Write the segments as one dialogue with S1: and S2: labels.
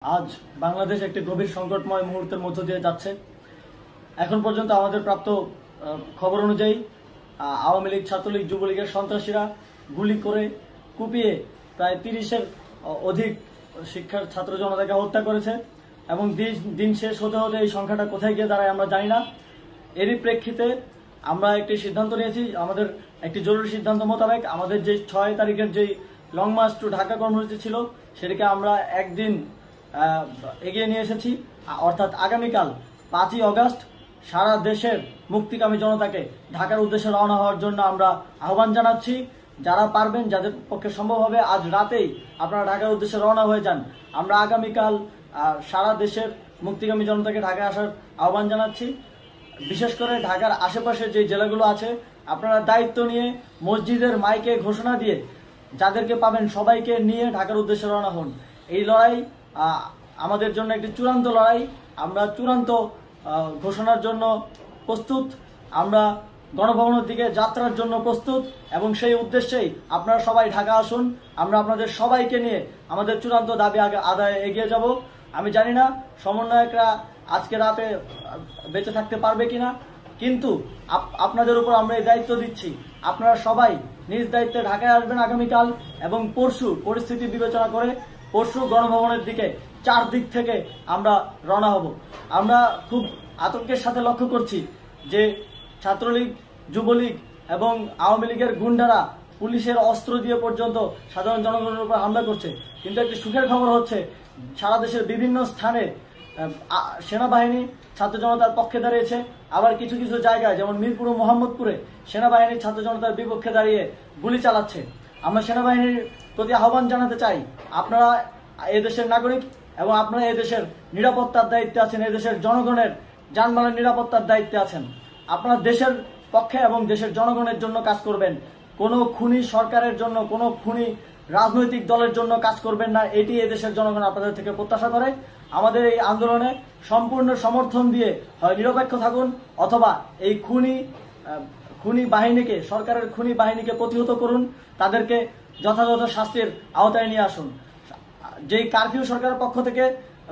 S1: আজ বাংলাদেশ একটি গভীর সংকটময় মুহূর্তের মধ্য দিয়ে যাচ্ছে। এখন পর্যন্ত আমাদের প্রাপ্ত খবর অনুযায়ী আওয়ামী লীগ, ছাত্রলীগ, যুবলীগের সন্ত্রাসীরা গুলি করে কুপিয়ে প্রায় 30-এর অধিক শিক্ষার ছাত্র জনতাকে হত্যা করেছে এবং দিন শেষ হতে হতে এই সংখ্যাটা কোথায় গিয়ে দাঁড়ায় আমরা জানি না। এরই প্রেক্ষিতে আমরা একটি সিদ্ধান্ত নিয়েছি, আমাদের একটি জরুরি সিদ্ধান্ত মোতাবেক আমাদের যে 6 তারিখের যে লং মার্চ টু ঢাকা কর্মসূচি ছিল সেটাকে আমরা একদিন এগিয়ে নিয়ে এসেছি। অর্থাৎ আগামীকাল 5ই অগস্ট সারা দেশের মুক্তিকামী জনতাকে ঢাকার উদ্দেশ্যে রওনা হওয়ার জন্য আমরা আহ্বান জানাচ্ছি। যারা পারবেন, যাদের পক্ষে সম্ভব হবে, আজ রাতেই আপনারা ঢাকার উদ্দেশ্যে রওনা হয়ে যান। আমরা আগামীকাল সারা দেশের মুক্তিকামী জনতাকে ঢাকায় আসার আহ্বান জানাচ্ছি। বিশেষ করে ঢাকার আশেপাশে যে জেলাগুলো আছে আপনারা দায়িত্ব নিয়ে মসজিদের মাইকে ঘোষণা দিয়ে যাদেরকে পাবেন সবাইকে নিয়ে ঢাকার উদ্দেশ্যে রওনা হন। এই লড়াই আমাদের জন্য একটি চূড়ান্ত লড়াই। আমরা চূড়ান্ত ঘোষণার জন্য প্রস্তুত, আমরা গণভবনের দিকে যাত্রার জন্য প্রস্তুত এবং সেই উদ্দেশ্যেই আপনারা সবাই ঢাকা আসুন। আমরা আপনাদের সবাইকে নিয়ে আমাদের চূড়ান্ত দাবি আদায়ে এগিয়ে যাব। আমি জানি না সমন্বয়করা আজকে রাতে বেঁচে থাকতে পারবে কিনা, কিন্তু আপনাদের উপর আমরা এই দায়িত্ব দিচ্ছি। আপনারা সবাই নিজ দায়িত্বে ঢাকায় আসবেন আগামীকাল এবং পরশু পরিস্থিতি বিবেচনা করে পরশু গণভবনের দিকে 4 দিক থেকে আমরা রওনা হব। আমরা খুব আতঙ্কের সাথে লক্ষ্য করছি যে ছাত্রলীগ, যুবলীগ এবং আওয়ামী লীগের গুন্ডারা পুলিশের অস্ত্র দিয়ে পর্যন্ত সাধারণ জনগণের উপর হামলা করছে। কিন্তু একটি সুখের খবর হচ্ছে সারা দেশের বিভিন্ন স্থানে সেনাবাহিনী ছাত্র জনতার পক্ষে দাঁড়িয়েছে। আবার কিছু কিছু জায়গায় যেমন মিরপুর ও মোহাম্মদপুরে সেনাবাহিনী ছাত্র জনতার বিপক্ষে দাঁড়িয়ে গুলি চালাচ্ছে। আমরা সেনাবাহিনীর প্রতি আহ্বান জানাতে চাই, আপনারা এদেশের নাগরিক এবং আপনারা এদেশের নিরাপত্তার দায়িত্বে আছেন, এদেশের জনগণের যানবাহনের নিরাপত্তার দায়িত্বে আছেন। আপনারা দেশের পক্ষে এবং দেশের জনগণের জন্য কাজ করবেন। কোনো খুনি সরকারের জন্য, কোনো খুনি রাজনৈতিক দলের জন্য কাজ করবেন না। এটি এদেশের জনগণ আপনাদের থেকে প্রত্যাশা করে। আমাদের এই আন্দোলনে সম্পূর্ণ সমর্থন দিয়ে হয় নিরপেক্ষ থাকুন অথবা এই খুনি বাহিনীকে, সরকারের খুনি বাহিনীকে প্রতিহত করুন, তাদেরকে যথাযথ শাস্তির আওতায় নিয়ে আসুন। যেই কারফিউ সরকারের পক্ষ থেকে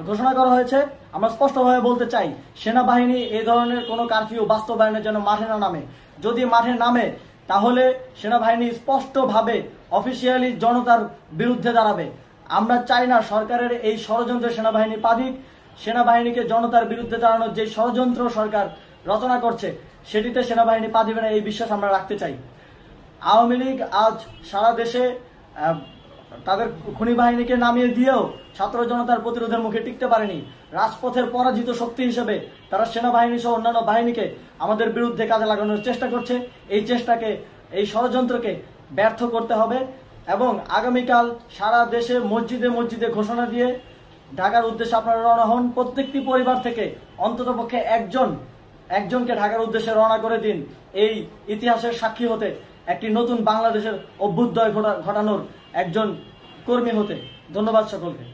S1: ঘোষণা করা হয়েছে, আমরা স্পষ্টভাবে বলতে চাই সেনাবাহিনী এই ধরনের কোনো কারফিউ বাস্তবায়নের জন্য মাঠে না নামে। যদি মাঠে নামে তাহলে সেনাবাহিনী স্পষ্টভাবে অফিসিয়ালি জনতার বিরুদ্ধে দাঁড়াবে। আমরা চাই না সরকারের এই ষড়যন্ত্র সেনাবাহিনী পা দিক। সেনাবাহিনীকে জনতার বিরুদ্ধে দাঁড়ানোর যে ষড়যন্ত্র সরকার রচনা করছে সেটিতে সেনাবাহিনী পা দিবে না, এই বিশ্বাস আমরা রাখতে চাই। আওয়ামী লীগ আজ সারা দেশে তাদের খুনি বাহিনীকে নামিয়ে দিয়েও ছাত্র জনতার প্রতিরোধের মুখে টিকতে পারেনি। রাজপথের পরাজিত শক্তি হিসেবে তারা সেনাবাহিনী সহ অন্যান্য বাহিনীকে আমাদের বিরুদ্ধে কাজে লাগানোর চেষ্টা করছে। এই চেষ্টাকে, এই ষড়যন্ত্রকে ব্যর্থ করতে হবে এবং আগামীকাল সারা দেশে মসজিদে মসজিদে ঘোষণা দিয়ে ঢাকার উদ্দেশ্যে আপনারা রওনা হন। প্রত্যেকটি পরিবার থেকে অন্ততপক্ষে একজনকে ঢাকার উদ্দেশ্যে রওনা করে দিন, এই ইতিহাসের সাক্ষী হতে, একটি নতুন বাংলাদেশের অভ্যুদয় ঘটানোর একজন কর্মী হতে। ধন্যবাদ সকলকে।